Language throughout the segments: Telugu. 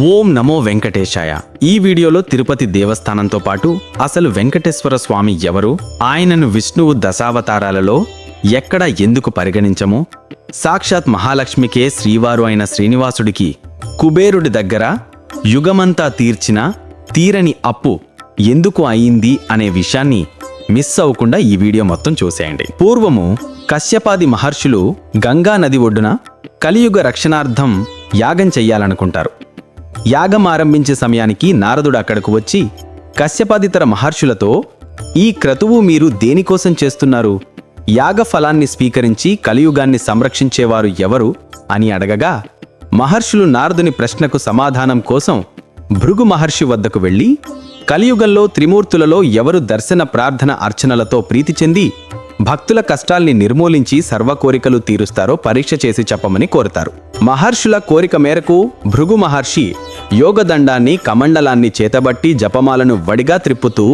ఓం నమో వెంకటేశాయ. ఈ వీడియోలో తిరుపతి దేవస్థానంతో పాటు అసలు వెంకటేశ్వర స్వామి ఎవరు, ఆయనను విష్ణువు దశావతారాలలో ఎక్కడ ఎందుకు పరిగణించము, సాక్షాత్ మహాలక్ష్మికే శ్రీవారు అయిన శ్రీనివాసుడికి కుబేరుడి దగ్గర యుగమంతా తీర్చిన తీరని అప్పు ఎందుకు అయింది అనే విషయాన్ని మిస్ అవ్వకుండా ఈ వీడియో మొత్తం చూసేయండి. పూర్వము కశ్యపాది మహర్షులు గంగా నది ఒడ్డున కలియుగ రక్షణార్థం యాగం చెయ్యాలనుకుంటారు. యాగం ఆరంభించే సమయానికి నారదుడు అక్కడకు వచ్చి కశ్యపాదితర మహర్షులతో, ఈ క్రతువు మీరు దేనికోసం చేస్తున్నారు? యాగ ఫలాన్ని స్వీకరించి కలియుగాన్ని సంరక్షించేవారు ఎవరు అని అడగగా, మహర్షులు నారదుని ప్రశ్నకు సమాధానం కోసం భృగు మహర్షి వద్దకు వెళ్ళి, కలియుగంలో త్రిమూర్తులలో ఎవరు దర్శన ప్రార్థన అర్చనలతో ప్రీతి చెంది భక్తుల కష్టాల్ని నిర్మూలించి సర్వకోరికలు తీరుస్తారో పరీక్ష చేసి చెప్పమని కోరుతారు. మహర్షుల కోరిక మేరకు భృగు మహర్షి యోగదండాన్ని కమండలాన్ని చేతబట్టి జపమాలను వడిగా త్రిప్పుతూ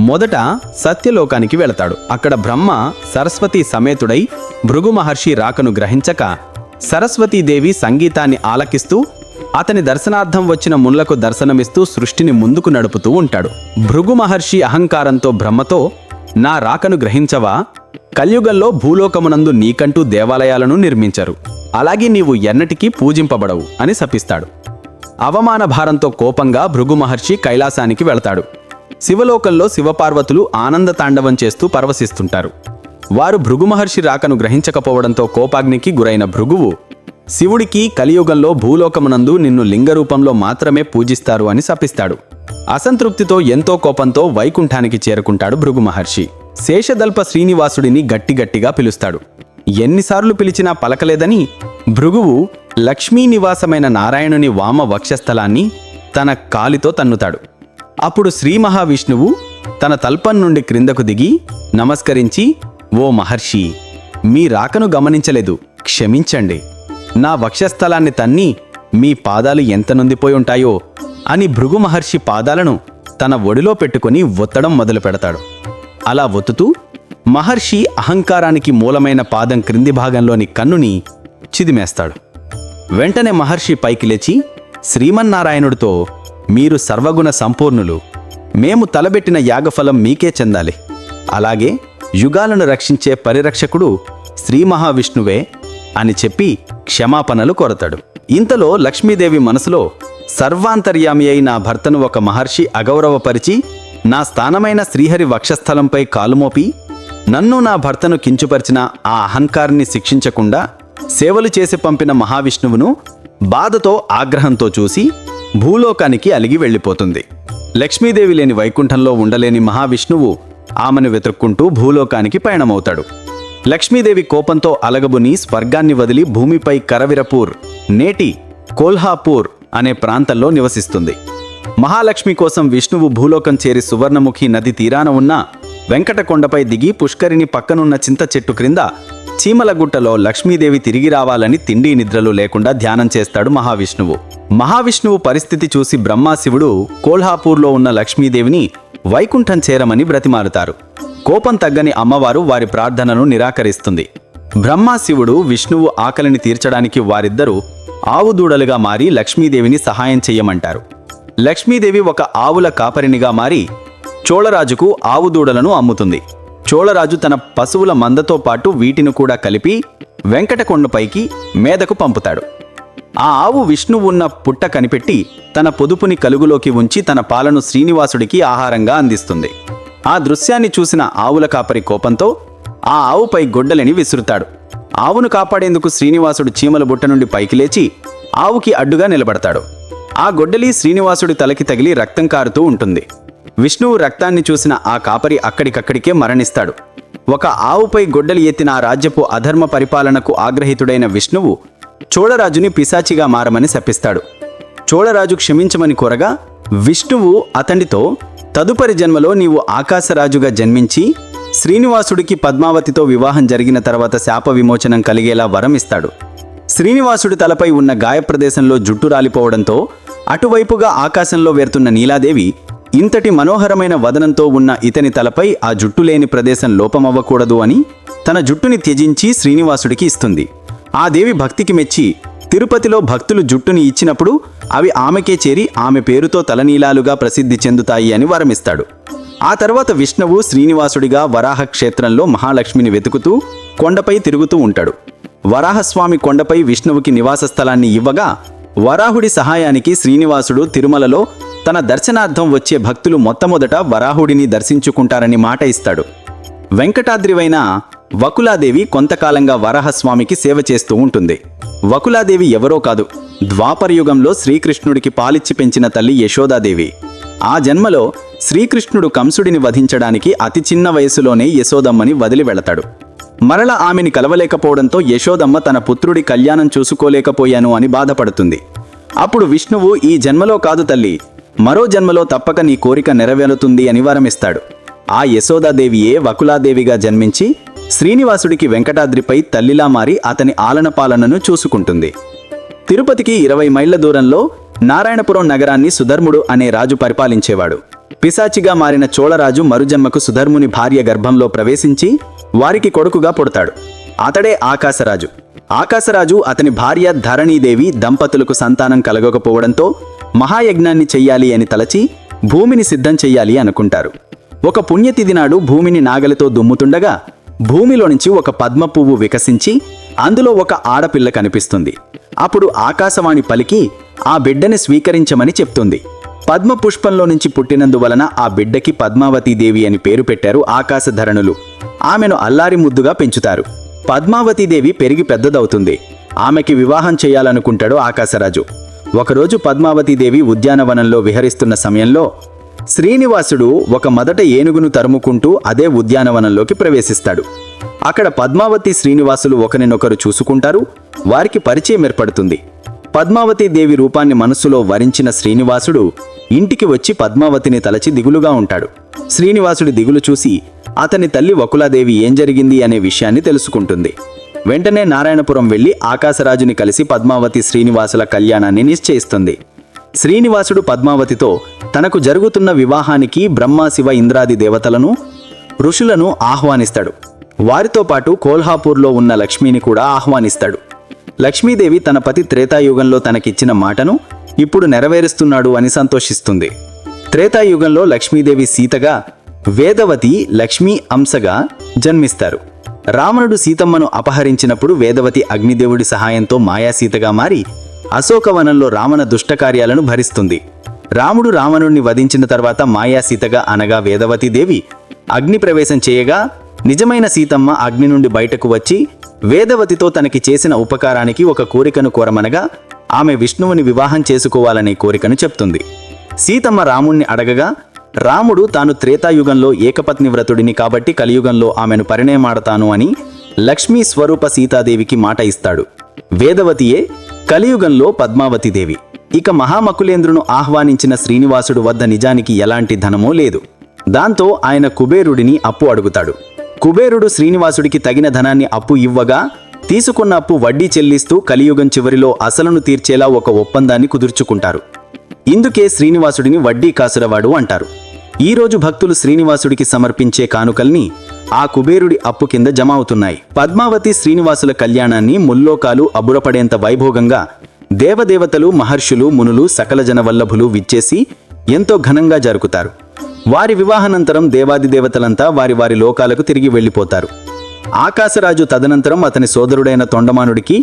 మొదట సత్యలోకానికి వెళతాడు. అక్కడ బ్రహ్మ సరస్వతి సమేతుడై భృగు మహర్షి రాకను గ్రహించక సరస్వతీదేవి సంగీతాన్ని ఆలకిస్తూ అతని దర్శనార్థం వచ్చిన మునులకు దర్శనమిస్తూ సృష్టిని ముందుకు నడుపుతూ ఉంటాడు. భృగు మహర్షి అహంకారంతో బ్రహ్మతో, నా రాకను గ్రహించవా? కలియుగంలో భూలోకమునందు నీకంటూ దేవాలయాలను నిర్మించరు, అలాగే నీవు ఎన్నటికీ పూజింపబడవు అని శపిస్తాడు. అవమాన భారంతో కోపంగా భృగు మహర్షి కైలాసానికి వెళతాడు. శివలోకంలో శివపార్వతులు ఆనంద తాండవం చేస్తూ పరవశిస్తుంటారు. వారు భృగు మహర్షి రాకను గ్రహించకపోవడంతో కోపాగ్నికి గురైన భృగువు శివుడికి కలియుగంలో భూలోకమునందు నిన్ను లింగరూపంలో మాత్రమే పూజిస్తారు అని శపిస్తాడు. అసంతృప్తితో ఎంతో కోపంతో వైకుంఠానికి చేరుకుంటాడు భృగు మహర్షి. శేషదల్ప శ్రీనివాసుడిని గట్టిగట్టిగా పిలుస్తాడు. ఎన్నిసార్లు పిలిచినా పలకలేదని భృగువు లక్ష్మీ నివాసమైన నారాయణుని వామ వక్షస్థలాన్ని తన కాలితో తన్నుతాడు. అప్పుడు శ్రీ మహావిష్ణువు తన తల్పం నుండి క్రిందకు దిగి నమస్కరించి, ఓ మహర్షి, మీ రాకను గమనించలేదు, క్షమించండి. నా వక్షస్థలాన్ని తన్ని మీ పాదాలు ఎంత నొందిపోయి ఉంటాయో అని భృగు మహర్షి పాదాలను తన ఒడిలో పెట్టుకుని ఒత్తడం మొదలు పెడతాడు. అలా ఒత్తుతూ మహర్షి అహంకారానికి మూలమైన పాదం క్రింది భాగంలోని కన్నుని చిదిమేస్తాడు. వెంటనే మహర్షి పైకి లేచి శ్రీమన్నారాయణుడితో, మీరు సర్వగుణ సంపూర్ణులు, మేము తలబెట్టిన యాగఫలం మీకే చెందాలి. అలాగే యుగాలను రక్షించే పరిరక్షకుడు శ్రీ మహావిష్ణువే అని చెప్పి క్షమాపణలు కోరతాడు. ఇంతలో లక్ష్మీదేవి మనసులో, సర్వాంతర్యామి అయి నా భర్తను ఒక మహర్షి అగౌరవపరిచి నా స్థానమైన శ్రీహరి వక్షస్థలంపై కాలుమోపి నన్ను నా భర్తను కించుపరిచిన ఆ అహంకారాన్ని శిక్షించకుండా సేవలు చేసి పంపిన మహావిష్ణువును బాధతో ఆగ్రహంతో చూసి భూలోకానికి అలిగి వెళ్ళిపోతుంది. లక్ష్మీదేవి లేని వైకుంఠంలో ఉండలేని మహావిష్ణువు ఆమెను వెతుక్కుంటూ భూలోకానికి పయనమవుతాడు. లక్ష్మీదేవి కోపంతో అలగబుని స్వర్గాన్ని వదిలి భూమిపై కరవిరపూర్, నేటి కోల్హాపూర్ అనే ప్రాంతంలో నివసిస్తుంది. మహాలక్ష్మి కోసం విష్ణువు భూలోకం చేరి సువర్ణముఖి నది తీరాన ఉన్న వెంకటకొండపై దిగి పుష్కరిని పక్కనున్న చింత చెట్టు క్రింద చీమలగుట్టలో లక్ష్మీదేవి తిరిగి రావాలని తిండి నిద్రలు లేకుండా ధ్యానం చేస్తాడు మహావిష్ణువు. మహావిష్ణువు పరిస్థితి చూసి బ్రహ్మాశివుడు కోల్హాపూర్లో ఉన్న లక్ష్మీదేవిని వైకుంఠం చేరమని బ్రతిమారుతారు. కోపం తగ్గని అమ్మవారు వారి ప్రార్థనను నిరాకరిస్తుంది. బ్రహ్మాశివుడు విష్ణువు ఆకలిని తీర్చడానికి వారిద్దరూ ఆవుదూడలుగా మారి లక్ష్మీదేవిని సహాయం చెయ్యమంటారు. లక్ష్మీదేవి ఒక ఆవుల కాపరినిగా మారి చోళరాజుకు ఆవుదూడలను అమ్ముతుంది. చోళరాజు తన పశువుల మందతో పాటు వీటిని కూడా కలిపి వెంకటకొండపైకి మేదకు పంపుతాడు. ఆ ఆవు విష్ణువు ఉన్న పుట్ట కనిపెట్టి తన పొదుపుని కలుగులోకి ఉంచి తన పాలను శ్రీనివాసుడికి ఆహారంగా అందిస్తుంది. ఆ దృశ్యాన్ని చూసిన ఆవుల కాపరి కోపంతో ఆ ఆవుపై గొడ్డలిని విసురుతాడు. ఆవును కాపాడేందుకు శ్రీనివాసుడు చీమల బుట్ట నుండి పైకి లేచి ఆవుకి అడ్డుగా నిలబడతాడు. ఆ గొడ్డలి శ్రీనివాసుడి తలకి తగిలి రక్తం కారుతూ ఉంటుంది. విష్ణువు రక్తాన్ని చూసిన ఆ కాపరి అక్కడికక్కడికే మరణిస్తాడు. ఒక ఆవుపై గొడ్డలి ఎత్తిన ఆ రాజ్యపు అధర్మ పరిపాలనకు ఆగ్రహితుడైన విష్ణువు చోళరాజుని పిశాచిగా మారమని శపిస్తాడు. చోళరాజు క్షమించమని కోరగా విష్ణువు అతడితో, తదుపరి జన్మలో నీవు ఆకాశరాజుగా జన్మించి శ్రీనివాసుడికి పద్మావతితో వివాహం జరిగిన తర్వాత శాప విమోచనం కలిగేలా వరం ఇస్తాడు. శ్రీనివాసుడి తలపై ఉన్న గాయప్రదేశంలో జుట్టు రాలిపోవడంతో అటువైపుగా ఆకాశంలో వేరుతున్న నీలాదేవి ఇంతటి మనోహరమైన వదనంతో ఉన్న ఇతని తలపై ఆ జుట్టు లేని ప్రదేశం లోపమవ్వకూడదు అని తన జుట్టుని త్యజించి శ్రీనివాసుడికి ఇస్తుంది. ఆ దేవి భక్తికి మెచ్చి తిరుపతిలో భక్తులు జుట్టుని ఇచ్చినప్పుడు అవి ఆమెకే చేరి ఆమె పేరుతో తలనీలాలుగా ప్రసిద్ధి చెందుతాయి అని వరమిస్తాడు. ఆ తర్వాత విష్ణువు శ్రీనివాసుడిగా వరాహ క్షేత్రంలో మహాలక్ష్మిని వెతుకుతూ కొండపై తిరుగుతూ ఉంటాడు. వరాహస్వామి కొండపై విష్ణువుకి నివాస స్థలాన్ని ఇవ్వగా వరాహుడి సహాయానికి శ్రీనివాసుడు తిరుమలలో తన దర్శనార్థం వచ్చే భక్తులు మొట్టమొదట వరాహుడిని దర్శించుకుంటారని మాట ఇస్తాడు. వెంకటాద్రివైన వకులాదేవి కొంతకాలంగా వరాహస్వామికి సేవ చేస్తూ ఉంటుంది. వకులాదేవి ఎవరో కాదు, ద్వాపరయుగంలో శ్రీకృష్ణుడికి పాలిచ్చి పెంచిన తల్లి యశోదాదేవి. ఆ జన్మలో శ్రీకృష్ణుడు కంసుడిని వధించడానికి అతి చిన్న వయసులోనే యశోదమ్మని వదిలి వెళతాడు. మరల ఆమెని కలవలేకపోవడంతో యశోదమ్మ తన పుత్రుడి కళ్యాణం చూసుకోలేకపోయాను అని బాధపడుతుంది. అప్పుడు విష్ణువు, ఈ జన్మలో కాదు తల్లి, మరో జన్మలో తప్పక నీ కోరిక నెరవేరుతుంది అని వరమిస్తాడు. ఆ యశోదాదేవియే వకులాదేవిగా జన్మించి శ్రీనివాసుడికి వెంకటాద్రిపై తల్లిలా మారి అతని ఆలనపాలనను చూసుకుంటుంది. తిరుపతికి 20 మైళ్ల దూరంలో నారాయణపురం నగరాన్ని సుధర్ముడు అనే రాజు పరిపాలించేవాడు. పిశాచిగా మారిన చోళరాజు మరుజన్మకు సుధర్ముని భార్య గర్భంలో ప్రవేశించి వారికి కొడుకుగా పుడతాడు. అతడే ఆకాశరాజు. ఆకాశరాజు అతని భార్య ధరణీదేవి దంపతులకు సంతానం కలగకపోవడంతో మహాయజ్ఞాన్ని చెయ్యాలి అని తలచి భూమిని సిద్ధం చెయ్యాలి అనుకుంటారు. ఒక పుణ్యతిథి నాడు భూమిని నాగలితో దుమ్ముతుండగా భూమిలో నుంచి ఒక పద్మ పువ్వు వికసించి అందులో ఒక ఆడపిల్ల కనిపిస్తుంది. అప్పుడు ఆకాశవాణి పలికి ఆ బిడ్డని స్వీకరించమని చెప్తుంది. పద్మ పుష్పంలో నుంచి పుట్టినందువలన ఆ బిడ్డకి పద్మావతీదేవి అని పేరు పెట్టారు ఆకాశధరణులు. ఆమెను అల్లారి ముద్దుగా పెంచుతారు. పద్మావతీదేవి పెరిగి పెద్దదవుతుంది. ఆమెకి వివాహం చేయాలనుకుంటాడు ఆకాశరాజు. ఒకరోజు పద్మావతీదేవి ఉద్యానవనంలో విహరిస్తున్న సమయంలో శ్రీనివాసుడు ఒక మొదట ఏనుగును తరుముకుంటూ అదే ఉద్యానవనంలోకి ప్రవేశిస్తాడు. అక్కడ పద్మావతి శ్రీనివాసులు ఒకరినొకరు చూసుకుంటారు. వారికి పరిచయం ఏర్పడుతుంది. పద్మావతీదేవి రూపాన్ని మనస్సులో వరించిన శ్రీనివాసుడు ఇంటికి వచ్చి పద్మావతిని తలచి దిగులుగా ఉంటాడు. శ్రీనివాసుడి దిగులు చూసి అతని తల్లి వకులాదేవి ఏం జరిగింది అనే విషయాన్ని తెలుసుకుంటుంది. వెంటనే నారాయణపురం వెళ్లి ఆకాశరాజుని కలిసి పద్మావతి శ్రీనివాసుల కళ్యాణాన్ని నిశ్చయిస్తుంది. శ్రీనివాసుడు పద్మావతితో తనకు జరుగుతున్న వివాహానికి బ్రహ్మ, శివ, ఇంద్రాది దేవతలను, ఋషులను ఆహ్వానిస్తాడు. వారితో పాటు కోల్హాపూర్లో ఉన్న లక్ష్మిని కూడా ఆహ్వానిస్తాడు. లక్ష్మీదేవి తన పతి త్రేతాయుగంలో తనకిచ్చిన మాటను ఇప్పుడు నెరవేరుస్తున్నాడు అని సంతోషిస్తుంది. త్రేతాయుగంలో లక్ష్మీదేవి సీతగా, వేదవతి లక్ష్మీ అంశగా జన్మిస్తారు. రావణుడు సీతమ్మను అపహరించినప్పుడు వేదవతి అగ్నిదేవుడి సహాయంతో మాయాసీతగా మారి అశోకవనంలో రావణ దుష్టకార్యాలను భరిస్తుంది. రాముడు రావణుణ్ణి వధించిన తర్వాత మాయాసీతగా అనగా వేదవతీదేవి అగ్ని ప్రవేశం చేయగా నిజమైన సీతమ్మ అగ్ని నుండి బయటకు వచ్చి వేదవతితో తనకి చేసిన ఉపకారానికి ఒక కోరికను కోరమనగా ఆమె విష్ణువుని వివాహం చేసుకోవాలనే కోరికను చెప్తుంది. సీతమ్మ రాముణ్ణి అడగగా రాముడు తాను త్రేతాయుగంలో ఏకపత్ని వ్రతుడిని కాబట్టి కలియుగంలో ఆమెను పరిణయమాడతాను అని లక్ష్మీ స్వరూప సీతాదేవికి మాట ఇస్తాడు. వేదవతియే కలియుగంలో పద్మావతీదేవి. ఇక మహామకులేంద్రును ఆహ్వానించిన శ్రీనివాసుడు వద్ద నిజానికి ఎలాంటి ధనమో లేదు. దాంతో ఆయన కుబేరుడిని అప్పు అడుగుతాడు. కుబేరుడు శ్రీనివాసుడికి తగిన ధనాన్ని అప్పు ఇవ్వగా తీసుకున్న అప్పు వడ్డీ చెల్లిస్తూ కలియుగం చివరిలో అసలును తీర్చేలా ఒక ఒప్పందాన్ని కుదుర్చుకుంటారు. ఇందుకే శ్రీనివాసుడిని వడ్డీ కాసురవాడు అంటారు. ఈరోజు భక్తులు శ్రీనివాసుడికి సమర్పించే కానుకల్ని ఆ కుబేరుడి అప్పు కింద జమ అవుతున్నాయి. పద్మావతి శ్రీనివాసుల కళ్యాణాన్ని ముల్లోకాలు అబ్బురపడేంత వైభోగంగా దేవదేవతలు, మహర్షులు, మునులు, సకల జనవల్లభులు విచ్చేసి ఎంతో ఘనంగా జరుపుతారు. వారి వివాహానంతరం దేవాది దేవతలంతా వారి వారి లోకాలకు తిరిగి వెళ్ళిపోతారు. ఆకాశరాజు తదనంతరం అతని సోదరుడైన తొండమానుడికి,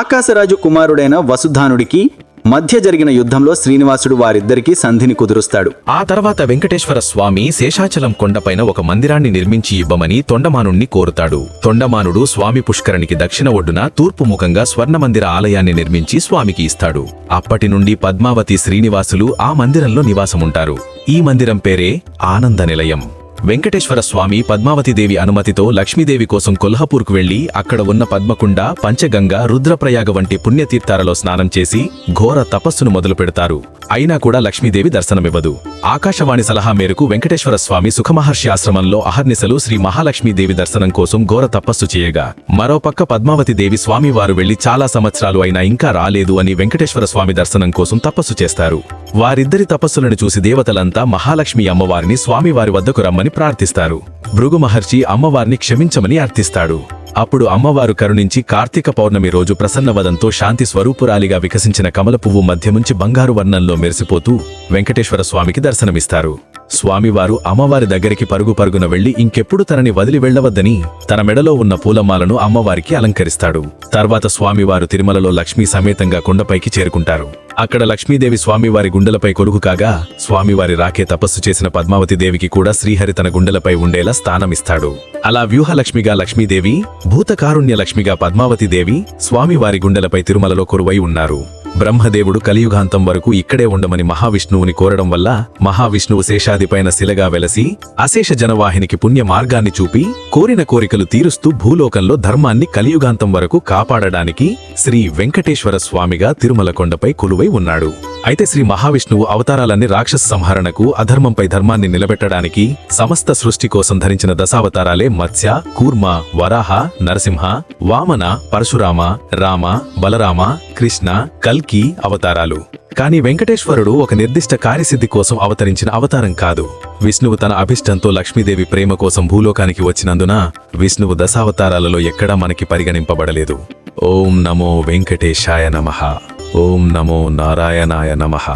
ఆకాశరాజు కుమారుడైన వసుధానుడికి మధ్య జరిగిన యుద్ధంలో శ్రీనివాసుడు వారిద్దరికీ సంధిని కుదురుస్తాడు. ఆ తర్వాత వెంకటేశ్వర స్వామి శేషాచలం కొండపైన ఒక మందిరాన్ని నిర్మించి ఇవ్వమని తొండమానుణ్ణి కోరుతాడు. తొండమానుడు స్వామి పుష్కరిణికి దక్షిణ ఒడ్డున తూర్పు ముఖంగా స్వర్ణమందిర ఆలయాన్ని నిర్మించి స్వామికి ఇస్తాడు. అప్పటి నుండి పద్మావతి శ్రీనివాసులు ఆ మందిరంలో నివాసముంటారు. ఈ మందిరం పేరే ఆనంద నిలయం. వెంకటేశ్వర స్వామి పద్మావతీదేవి అనుమతితో లక్ష్మీదేవి కోసం కొల్హాపూర్కు వెళ్లి అక్కడ ఉన్న పద్మకుండ, పంచగంగ, రుద్రప్రయాగ వంటి పుణ్యతీర్థాలలో స్నానం చేసి ఘోర తపస్సును మొదలు పెడతారు. అయినా కూడా లక్ష్మీదేవి దర్శనమివ్వదు. ఆకాశవాణి సలహా మేరకు వెంకటేశ్వర స్వామి సుఖమహర్షి ఆశ్రమంలో అహర్నిశలు శ్రీ మహాలక్ష్మీదేవి దర్శనం కోసం ఘోర తపస్సు చేయగా మరోపక్క పద్మావతీదేవి స్వామివారు వెళ్లి చాలా సంవత్సరాలు అయినా ఇంకా రాలేదు అని వెంకటేశ్వర స్వామి దర్శనం కోసం తపస్సు చేస్తారు. వారిద్దరి తపస్సులను చూసి దేవతలంతా మహాలక్ష్మి అమ్మవారిని స్వామివారి వద్దకు రమ్మని ప్రార్థిస్తారు. భృగు మహర్షి అమ్మవారిని క్షమించమని అర్థిస్తాడు. అప్పుడు అమ్మవారు కరుణించి కార్తీక పౌర్ణమి రోజు ప్రసన్నవదంతో శాంతి స్వరూపురాలిగా వికసించిన కమల పువ్వు మధ్యముంచి బంగారు వర్ణంలో మెరిసిపోతూ వెంకటేశ్వర స్వామికి దర్శనమిస్తారు. స్వామివారు అమ్మవారి దగ్గరికి పరుగున వెళ్లి ఇంకెప్పుడు తనని వదిలి వెళ్లవద్దని తన మెడలో ఉన్న పూలమాలను అమ్మవారికి అలంకరిస్తాడు. తర్వాత స్వామివారు తిరుమలలో లక్ష్మీ సమేతంగా కొండపైకి చేరుకుంటారు. అక్కడ లక్ష్మీదేవి స్వామివారి గుండెలపై కొలుగు కాగా స్వామివారి రాకే తపస్సు చేసిన పద్మావతి దేవికి కూడా శ్రీహరి తన గుండెలపై ఉండేలా స్థానమిస్తాడు. అలా వ్యూహలక్ష్మిగా లక్ష్మీదేవి, భూతకారుణ్య లక్ష్మిగా పద్మావతి దేవి స్వామివారి గుండెలపై తిరుమలలో కొలువై ఉన్నారు. బ్రహ్మదేవుడు కలియుగాంతం వరకు ఇక్కడే ఉండమని మహావిష్ణువుని కోరడం వల్ల మహావిష్ణువు శేషాదిపైన శిలగా వెలసి అశేష జనవాహినికి పుణ్య మార్గాన్ని చూపి కోరిన కోరికలు తీరుస్తూ భూలోకంలో ధర్మాన్ని కలియుగాంతం వరకు కాపాడడానికి శ్రీ వెంకటేశ్వర స్వామిగా తిరుమల కొండపై కొలువై ఉన్నాడు. అయితే శ్రీ మహావిష్ణువు అవతారాలన్నీ రాక్షస సంహరణకు, అధర్మంపై ధర్మాన్ని నిలబెట్టడానికి, సమస్త సృష్టి కోసం ధరించిన దశావతారాలే మత్స్య, కూర్మ, వరాహ, నరసింహ, వామన, పరశురామ, రామ, బలరామ, కృష్ణ, కల్కి అవతారాలు. కానీ వెంకటేశ్వరుడు ఒక నిర్దిష్ట కార్యసిద్ధి కోసం అవతరించిన అవతారం కాదు. విష్ణువు తన అభిష్టంతో లక్ష్మీదేవి ప్రేమ కోసం భూలోకానికి వచ్చినందున విష్ణువు దశావతారాలలో ఎక్కడా మనకి పరిగణింపబడలేదు. ఓం నమో వెంకటేశాయ నమః. ఓం నమో నారాయణాయ నమః.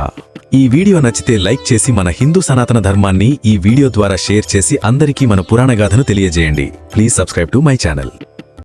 ఈ వీడియో నచ్చితే లైక్ చేసి మన హిందూ సనాతన ధర్మాన్ని ఈ వీడియో ద్వారా షేర్ చేసి అందరికీ మన పురాణ గాథను తెలియజేయండి. Please subscribe to my channel.